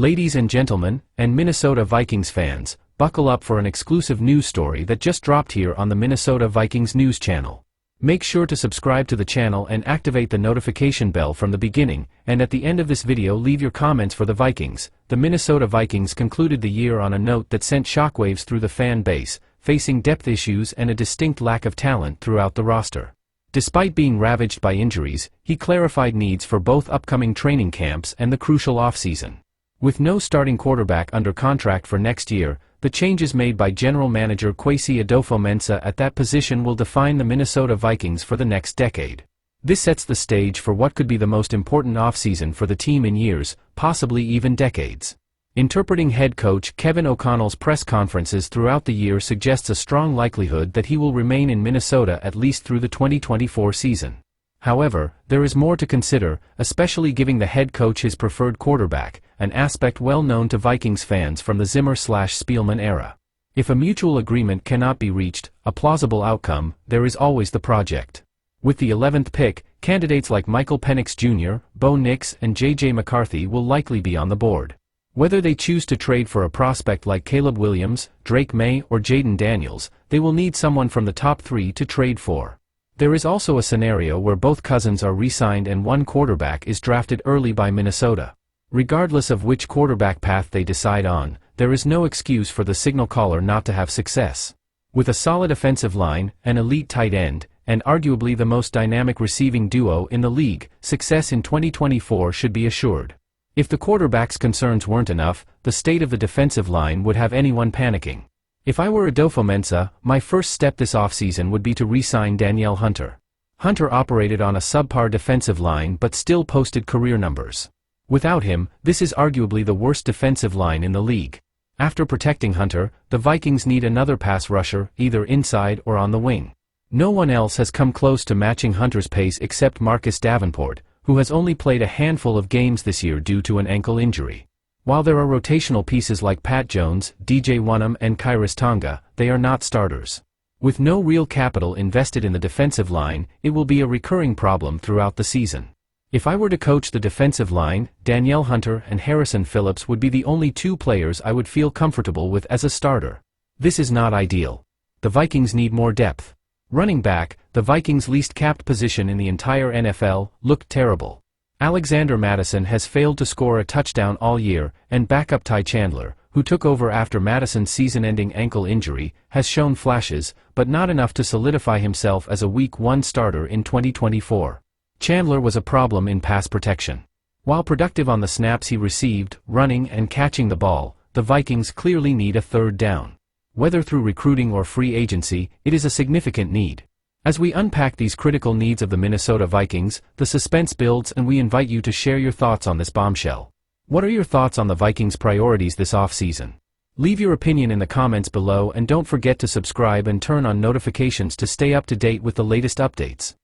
Ladies and gentlemen, and Minnesota Vikings fans, buckle up for an exclusive news story that just dropped here on the Minnesota Vikings news channel. Make sure to subscribe to the channel and activate the notification bell from the beginning, and at the end of this video leave your comments for the Vikings. The Minnesota Vikings concluded the year on a note that sent shockwaves through the fan base, facing depth issues and a distinct lack of talent throughout the roster. Despite being ravaged by injuries, he clarified needs for both upcoming training camps and the crucial offseason. With no starting quarterback under contract for next year, the changes made by General Manager Kwesi Adofo-Mensah at that position will define the Minnesota Vikings for the next decade. This sets the stage for what could be the most important offseason for the team in years, possibly even decades. Interpreting head coach Kevin O'Connell's press conferences throughout the year suggests a strong likelihood that he will remain in Minnesota at least through the 2024 season. However, there is more to consider, especially giving the head coach his preferred quarterback, an aspect well known to Vikings fans from the Zimmer/Spielman era. If a mutual agreement cannot be reached, a plausible outcome, there is always the project. With the 11th pick, candidates like Michael Penix Jr., Bo Nix, and J.J. McCarthy will likely be on the board. Whether they choose to trade for a prospect like Caleb Williams, Drake May, or Jaden Daniels, they will need someone from the top three to trade for. There is also a scenario where both cousins are re-signed and one quarterback is drafted early by Minnesota. Regardless of which quarterback path they decide on, there is no excuse for the signal caller not to have success. With a solid offensive line, an elite tight end, and arguably the most dynamic receiving duo in the league, success in 2024 should be assured. If the quarterback's concerns weren't enough, the state of the defensive line would have anyone panicking. If I were Adofo-Mensah, my first step this offseason would be to re-sign Danielle Hunter. Hunter operated on a subpar defensive line but still posted career numbers. Without him, this is arguably the worst defensive line in the league. After protecting Hunter, the Vikings need another pass rusher, either inside or on the wing. No one else has come close to matching Hunter's pace except Marcus Davenport, who has only played a handful of games this year due to an ankle injury. While there are rotational pieces like Pat Jones, DJ Wonnum, and Khyiris Tonga, they are not starters. With no real capital invested in the defensive line, it will be a recurring problem throughout the season. If I were to coach the defensive line, Danielle Hunter and Harrison Phillips would be the only two players I would feel comfortable with as a starter. This is not ideal. The Vikings need more depth. Running back, the Vikings' least capped position in the entire NFL, looked terrible. Alexander Mattison has failed to score a touchdown all year, and backup Ty Chandler, who took over after Mattison's season-ending ankle injury, has shown flashes, but not enough to solidify himself as a Week 1 starter in 2024. Chandler was a problem in pass protection. While productive on the snaps he received, running and catching the ball, the Vikings clearly need a third down. Whether through recruiting or free agency, it is a significant need. As we unpack these critical needs of the Minnesota Vikings, the suspense builds and we invite you to share your thoughts on this bombshell. What are your thoughts on the Vikings' priorities this offseason? Leave your opinion in the comments below and don't forget to subscribe and turn on notifications to stay up to date with the latest updates.